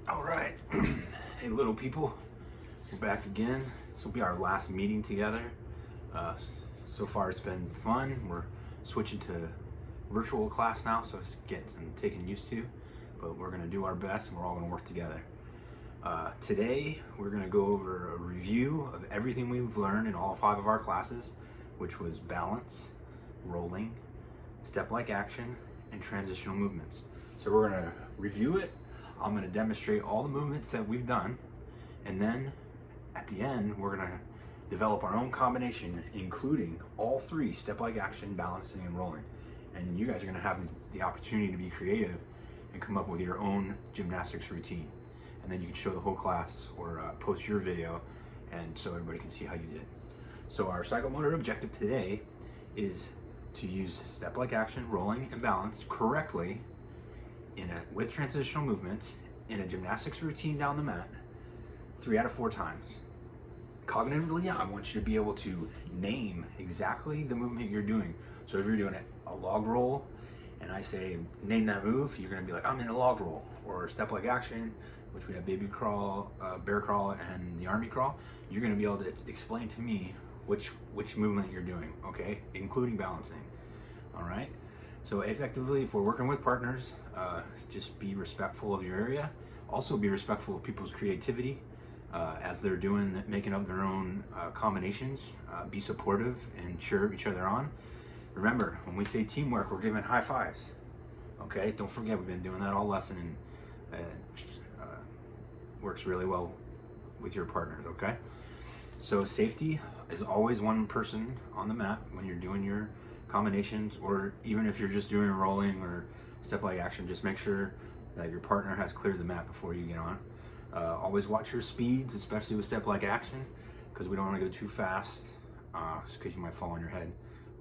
All right. Hey, little people, we're back again. This will be our last meeting together. So far, it's been fun. We're switching to virtual class now, so it's getting taken used to. But we're going to do our best, and we're all going to work together. Today, we're going to go over a review of everything we've learned in all 5 of our classes, which was balance, rolling, step-like action, and transitional movements. So we're going to review it. I'm going to demonstrate all the movements that we've done, and then at the end we're going to develop our own combination, including all 3: step-like action, balancing, and rolling. And you guys are going to have the opportunity to be creative and come up with your own gymnastics routine, and then you can show the whole class or post your video, and so everybody can see how you did. So our psychomotor objective today is to use step-like action, rolling, and balance correctly with transitional movements in a gymnastics routine down the mat 3 out of 4 times. Cognitively, I want you to be able to name exactly the movement you're doing. So if you're doing a log roll and I say name that move, you're going to be like, I'm in a log roll. Or step like action, which we have baby crawl, bear crawl, and the army crawl. You're going to be able to explain to me which movement you're doing, okay, including balancing. All right. So effectively, if we're working with partners, just be respectful of your area. Also be respectful of people's creativity as they're making up their own combinations. Be supportive and cheer each other on. Remember, when we say teamwork, we're giving high fives. Okay, don't forget, we've been doing that all lesson, and works really well with your partners. Okay, so safety is always one person on the mat when you're doing your combinations, or even if you're just doing rolling or step-like action, just make sure that your partner has cleared the mat before you get on. Always watch your speeds, especially with step-like action, because we don't want to go too fast, because you might fall on your head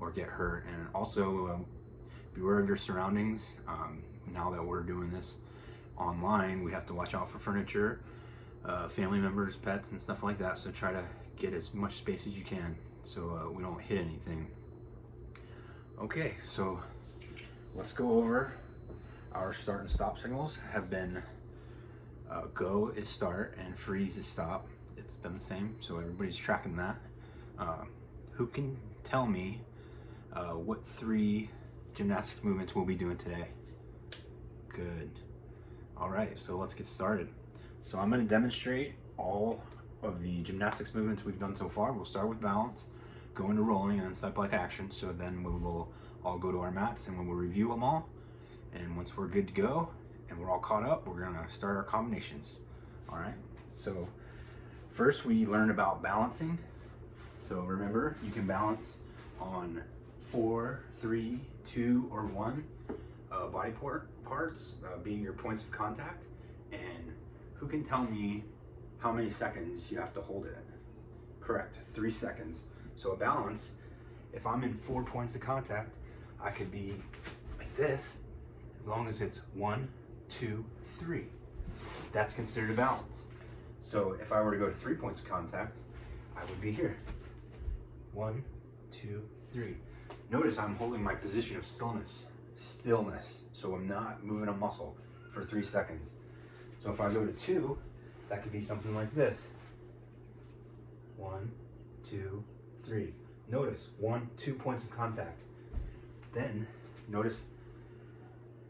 or get hurt. And also beware of your surroundings. Now that we're doing this online, we have to watch out for furniture, family members, pets, and stuff like that. So try to get as much space as you can so we don't hit anything. Okay, so let's go over our start and stop signals. Have been go is start and freeze is stop. It's been the same, so everybody's tracking that. Who can tell me what 3 gymnastics movements we'll be doing today? Good. All right, so let's get started. So I'm going to demonstrate all of the gymnastics movements we've done so far. We'll start with balance, go into rolling, and then step-like action. So then we will all go to our mats and we will review them all. And once we're good to go and we're all caught up, we're gonna start our combinations. All right, so first we learned about balancing. So remember, you can balance on 4, 3, 2, or 1 body parts being your points of contact. And who can tell me how many seconds you have to hold it? Correct, 3 seconds. So a balance, if I'm in 4 points of contact, I could be like this, as long as it's 1, 2, 3. That's considered a balance. So if I were to go to 3 points of contact, I would be here. 1, 2, 3. Notice I'm holding my position of stillness. So I'm not moving a muscle for 3 seconds. So if I go to 2, that could be something like this. 1, 2, 3. Notice 1, 2 points of contact. Then notice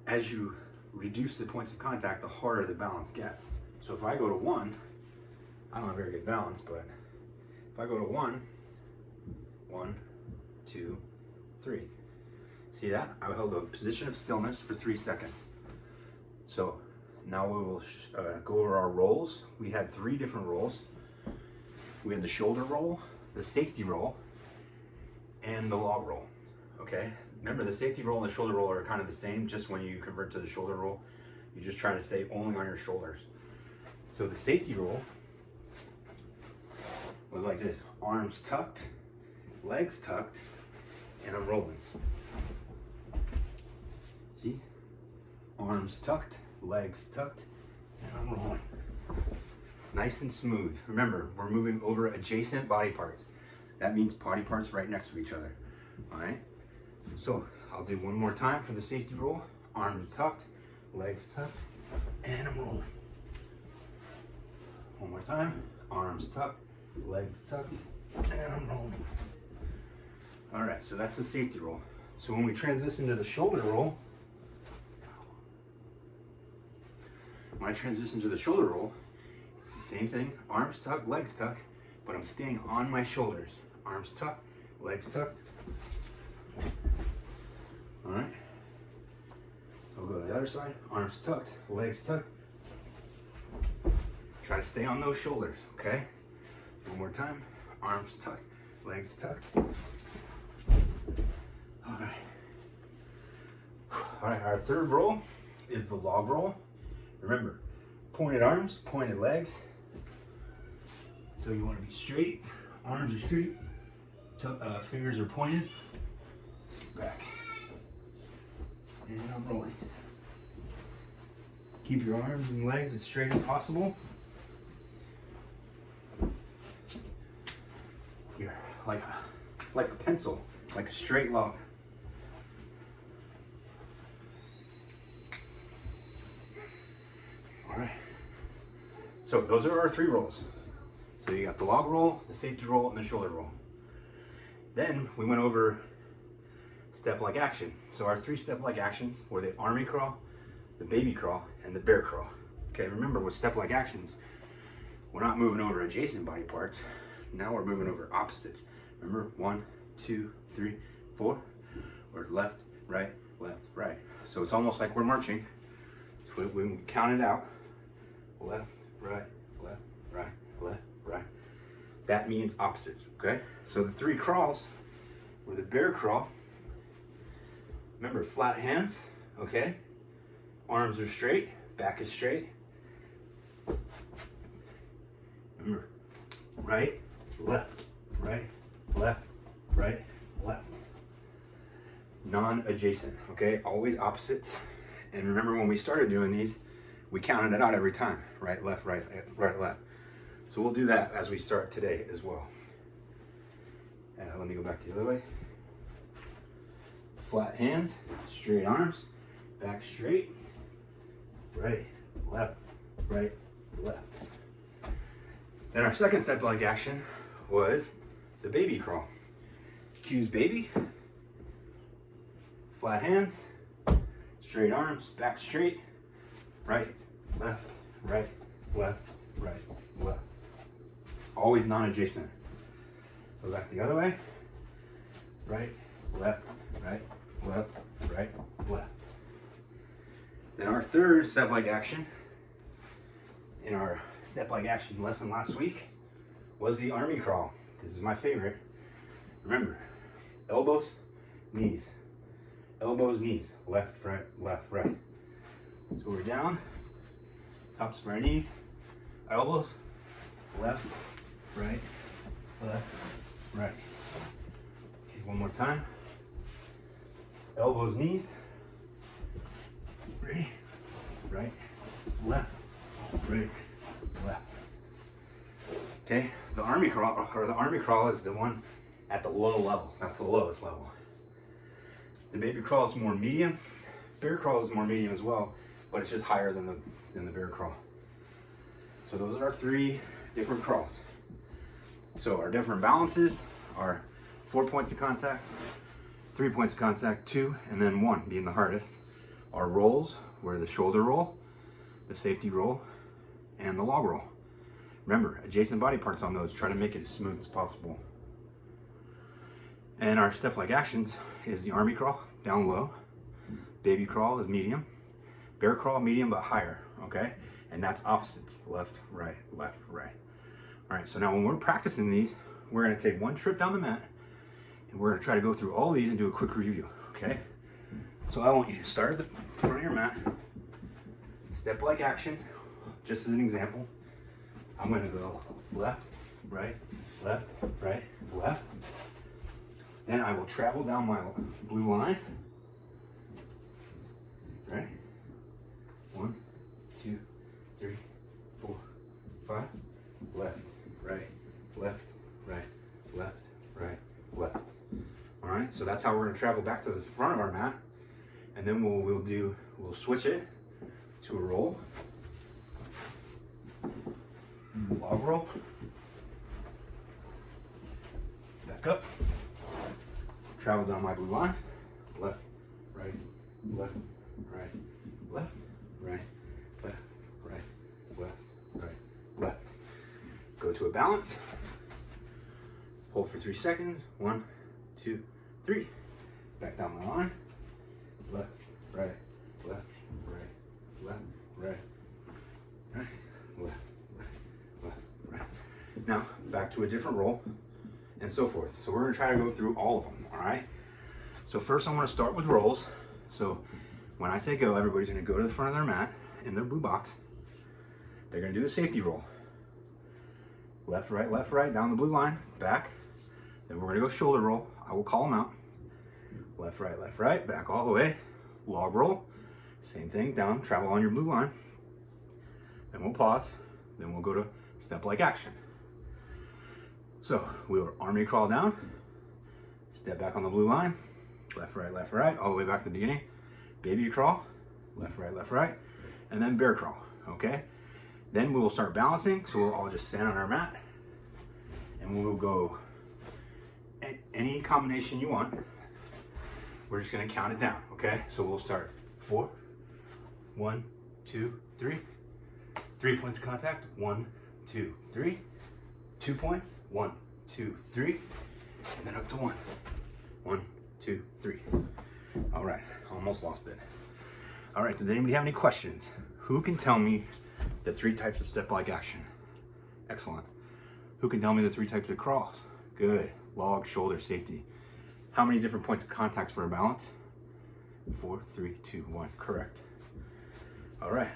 as you reduce the points of contact, the harder the balance gets. So if I go to 1, I don't have very good balance, but if I go to 1, 1, 2, 3. See that? I held a position of stillness for 3 seconds. So now we will go over our rolls. We had 3 different rolls. We had the shoulder roll, the safety roll, and the log roll. Okay, remember the safety roll and the shoulder roll are kind of the same. Just when you convert to the shoulder roll, you just try to stay only on your shoulders. So the safety roll was like this: arms tucked, legs tucked, and I'm rolling. See, arms tucked, legs tucked, and I'm rolling. Nice and smooth. Remember, we're moving over adjacent body parts. That means body parts right next to each other. All right, so I'll do one more time for the safety roll. Arms tucked, legs tucked, and I'm rolling. One more time. Arms tucked, legs tucked, and I'm rolling. All right, so that's the safety roll. So when we transition to the shoulder roll, it's the same thing. Arms tucked, legs tucked, but I'm staying on my shoulders. Arms tucked, legs tucked. All right. I'll go to the other side. Arms tucked, legs tucked. Try to stay on those shoulders, okay? One more time. Arms tucked, legs tucked. All right. All right, our third roll is the log roll. Remember, pointed arms, pointed legs. So you want to be straight, arms are straight, fingers are pointed. Sit back. And I'm rolling. Keep your arms and legs as straight as possible. You're like a pencil, like a straight log. All right. So those are our 3 rolls. So you got the log roll, the safety roll, and the shoulder roll. Then we went over step-like action. So our 3 step-like actions were the army crawl, the baby crawl, and the bear crawl. Okay, remember with step-like actions, we're not moving over adjacent body parts. Now we're moving over opposites. Remember, 1, 2, 3, 4. Or left, right, left, right. So it's almost like we're marching. So we count it out. Left, right, left, right, left, right. That means opposites, okay? So the 3 crawls were the bear crawl. Remember, flat hands, okay? Arms are straight, back is straight. Remember, right, left, right, left, right, left. Non-adjacent, okay? Always opposites. And remember when we started doing these, we counted it out every time. Right, left, right, right, left. So we'll do that as we start today as well. Let me go back the other way. Flat hands, straight arms, back straight, right, left, right, left. Then our second step-like action was the baby crawl. Cues baby, flat hands, straight arms, back straight, right, left, right, left, right, left. Always non-adjacent. Go back the other way. Right, left, right, left, right, left. Then our third step-like action in our step-like action lesson last week was the army crawl. This is my favorite. Remember, elbows, knees. Elbows, knees. Left, right, left, right. So we're down, tops of our knees, elbows, left, right, left, right. Okay, one more time. Elbows, knees, right, right, left, right, left. Okay, the army crawl is the one at the low level. That's the lowest level. The baby crawl is more medium. Bear crawl is more medium as well, but it's just higher than the bear crawl. So those are our 3 different crawls. So our different balances are 4 points of contact, 3 points of contact, 2, and then 1 being the hardest. Our rolls were the shoulder roll, the safety roll, and the log roll. Remember, adjacent body parts on those, try to make it as smooth as possible. And our step-like actions is the army crawl, down low. Baby crawl is medium. Bear crawl, medium but higher, okay? And that's opposites, left, right, left, right. All right, so now when we're practicing these, we're gonna take 1 trip down the mat, and we're gonna try to go through all these and do a quick review, okay? So I want you to start at the front of your mat, step-like action, just as an example. I'm gonna go left, right, left, right, left. Then I will travel down my blue line. Right? 1, 2, 3, 4, 5. Left, right, left, right, left, right, left. All right, so that's how we're gonna travel back to the front of our mat. And then we'll switch it to a roll. log roll, back up, travel down my blue line, left, right, left, right, left, right, left, right, left, right, left. Go to a balance, hold for 3 seconds, 1, 2, 3. Back down my line, left, right, left, right, left, right, right, left, right, left, right. Now, back to a different roll, and so forth. So we're gonna try to go through all of them, all right? So first I wanna start with rolls. So when I say go, everybody's gonna go to the front of their mat in their blue box. They're gonna do the safety roll. Left, right, down the blue line, back. Then we're gonna go shoulder roll. I will call them out. Left, right, back all the way. Log roll, same thing, down, travel on your blue line. Then we'll pause. Then we'll go to step-like action. So we'll army crawl down, step back on the blue line, left, right, all the way back to the beginning. Baby crawl, left, right, and then bear crawl, okay? Then we will start balancing, so we'll all just stand on our mat, and we will go any combination you want. We're just gonna count it down, okay? So we'll start 4, 1, 2, 3. 3 points of contact, 1, 2, 3. 2 points, 1, 2, 3, and then up to 1. 1, 2, 3. All right, almost lost it. All right, does anybody have any questions? Who can tell me the 3 types of step-like action? Excellent. Who can tell me the 3 types of crawls? Good. Log, shoulder, safety. How many different points of contacts for a balance? 4, 3, 2, 1. Correct. All right.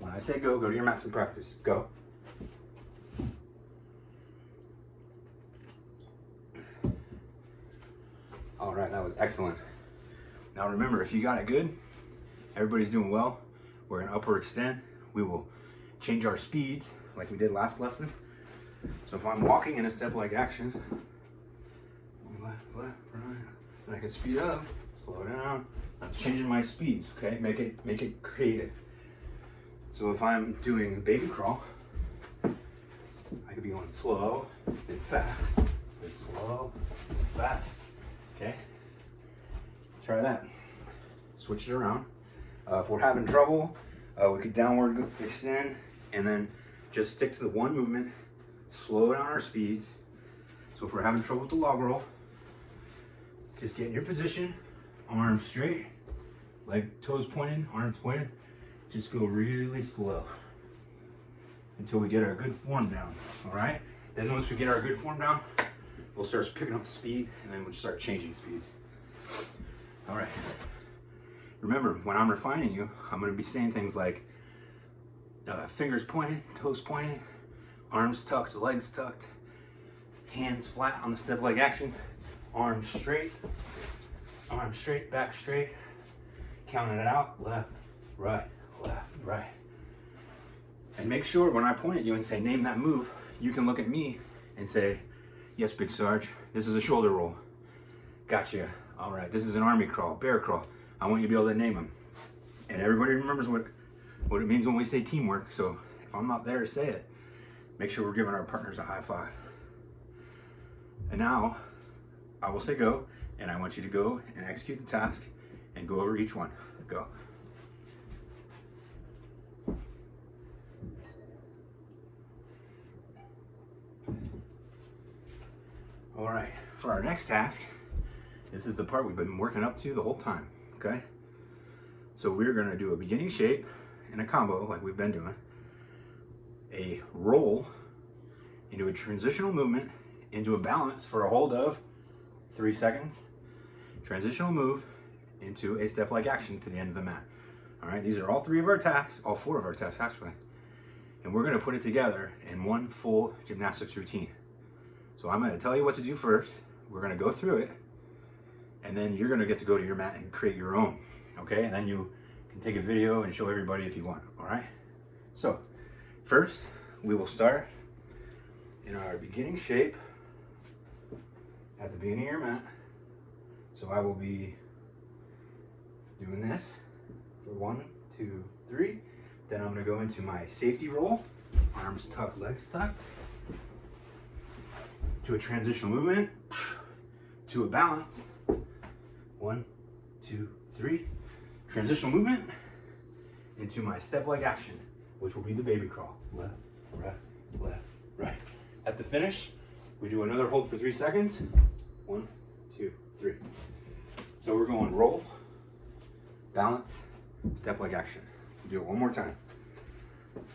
When I say go, go to your mats and practice. Go. All right, that was excellent. Now remember, if you got it good, everybody's doing well, we're gonna upward extend. We will change our speeds like we did last lesson. So if I'm walking in a step-like action, left, right, and I can speed up, slow down. I'm changing my speeds, okay? Make it creative. So if I'm doing a baby crawl, I could be going slow, then fast, then slow, then fast. Okay, try that. Switch it around. If we're having trouble, we could downward extend and then just stick to the one movement, slow down our speeds. So if we're having trouble with the log roll, just get in your position, arms straight, leg, toes pointed, arms pointed. Just go really slow until we get our good form down, all right? Then once we get our good form down, we'll start picking up speed, and then we'll start changing speeds. All right. Remember, when I'm refining you, I'm gonna be saying things like fingers pointed, toes pointed, arms tucked, legs tucked, hands flat on the step-like action, arms straight, back straight, counting it out, left, right. And make sure when I point at you and say, name that move, you can look at me and say, yes, Big Sarge, this is a shoulder roll. Gotcha. All right, this is an army crawl, bear crawl. I want you to be able to name them. And everybody remembers what it means when we say teamwork. So if I'm not there to say it, make sure we're giving our partners a high five. And now I will say go, and I want you to go and execute the task and go over each one. Go. All right, for our next task, this is the part we've been working up to the whole time, okay? So we're gonna do a beginning shape and a combo like we've been doing, a roll into a transitional movement, into a balance for a hold of 3 seconds, transitional move into a step-like action to the end of the mat. All right, these are all 3 of our tasks, all 4 of our tasks actually, and we're gonna put it together in one full gymnastics routine. So I'm gonna tell you what to do first, we're gonna go through it, and then you're gonna get to go to your mat and create your own, okay? And then you can take a video and show everybody if you want, all right? So first, we will start in our beginning shape at the beginning of your mat. So I will be doing this for 1, 2, 3. Then I'm gonna go into my safety roll arms tucked, legs tucked, to a transitional movement, to a balance, 1, 2, 3, transitional movement, into my step leg action, which will be the baby crawl, left, right, left, right. At the finish, we do another hold for 3 seconds, 1, 2, 3. So we're going roll, balance, step leg action. We'll do it one more time.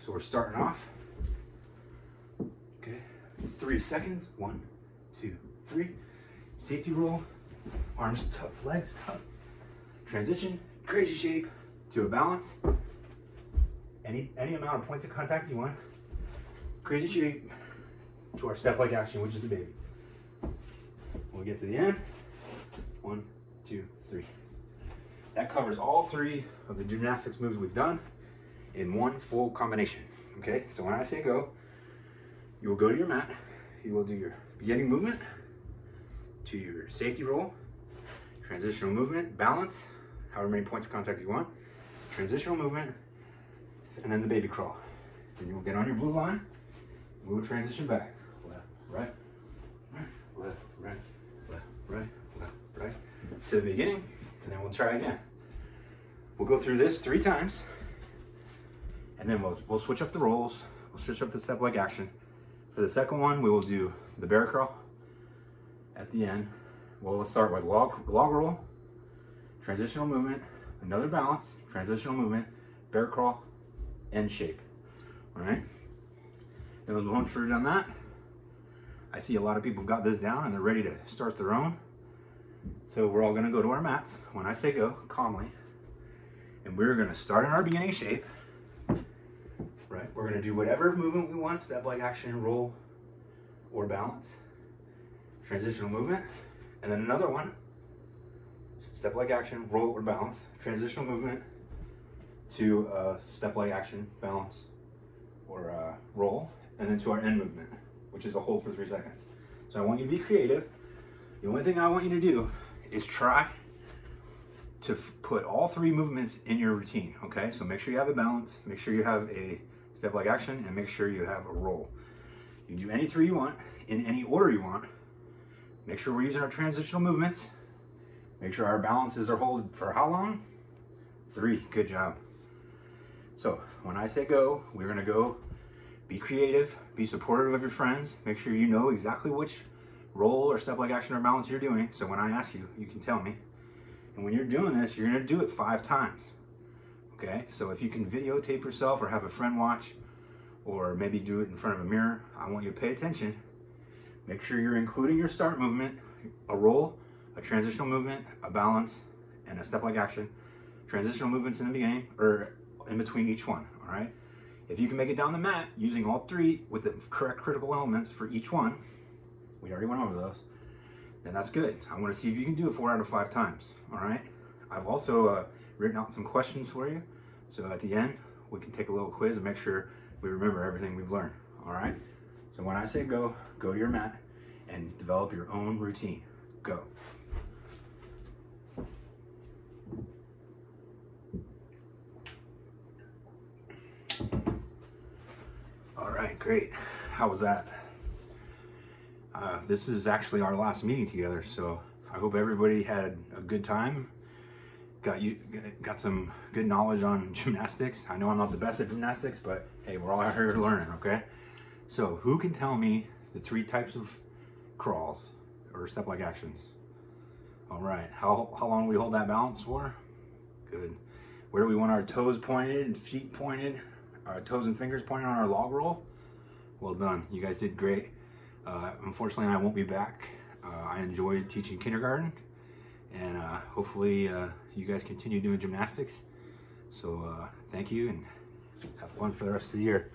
So we're starting off, okay, 3 seconds, 1, 2, 3. Safety roll, arms tucked, legs tucked. Transition, crazy shape, to a balance. Any amount of points of contact you want. Crazy shape, to our step leg action, which is the baby. When we get to the end, 1, 2, 3. That covers all 3 of the gymnastics moves we've done in one full combination. Okay, so when I say go, you will go to your mat, you will do your beginning movement, to your safety roll, transitional movement, balance, however many points of contact you want, transitional movement, and then the baby crawl. Then you will get on your blue line, we will transition back. Left, right, left, right, left, right, left, right, to the beginning, and then we'll try again. We'll go through this 3 times, and then we'll switch up the rolls, we'll switch up the step leg action. For the second one, we will do the bear crawl. At the end, we'll start with log roll, transitional movement, another balance, transitional movement, bear crawl, end shape. All right. And once we're done that, I see a lot of people got this down and they're ready to start their own. So we're all gonna go to our mats when I say go, calmly, and we're gonna start in our beginning shape. Right. We're gonna do whatever movement we want: step leg action, roll, or balance. Transitional movement, and then another one, step leg action, roll or balance, transitional movement to step leg action, balance, or roll, and then to our end movement, which is a hold for 3 seconds. So I want you to be creative. The only thing I want you to do is try to put all 3 movements in your routine, okay? So make sure you have a balance, make sure you have a step leg action, and make sure you have a roll. You can do any 3 you want, in any order you want. Make sure we're using our transitional movements. Make sure our balances are hold for how long? 3, good job. So when I say go, we're gonna go. Be creative, be supportive of your friends. Make sure you know exactly which roll or step leg action or balance you're doing. So when I ask you, you can tell me. And when you're doing this, you're gonna do it 5 times. Okay, so if you can videotape yourself or have a friend watch, or maybe do it in front of a mirror, I want you to pay attention. Make sure you're including your start movement, a roll, a transitional movement, a balance, and a step leg action. Transitional movements in the beginning or in between each one, all right? If you can make it down the mat using all 3 with the correct critical elements for each one, we already went over those, then that's good. I want to see if you can do it 4 out of 5 times, all right? I've also written out some questions for you, so at the end, we can take a little quiz and make sure we remember everything we've learned, all right? So when I say go, go to your mat and develop your own routine. Go. All right, great. How was that? This is actually our last meeting together, so I hope everybody had a good time. Got some good knowledge on gymnastics. I know I'm not the best at gymnastics, but hey, we're all out here learning, okay? So who can tell me the 3 types of crawls or step leg actions? All right, how long do we hold that balance for? Good. Where do we want our toes pointed and feet pointed? Our toes and fingers pointed on our log roll? Well done, you guys did great. Unfortunately, I won't be back. I enjoyed teaching kindergarten, and hopefully you guys continue doing gymnastics. So thank you, and have fun for the rest of the year.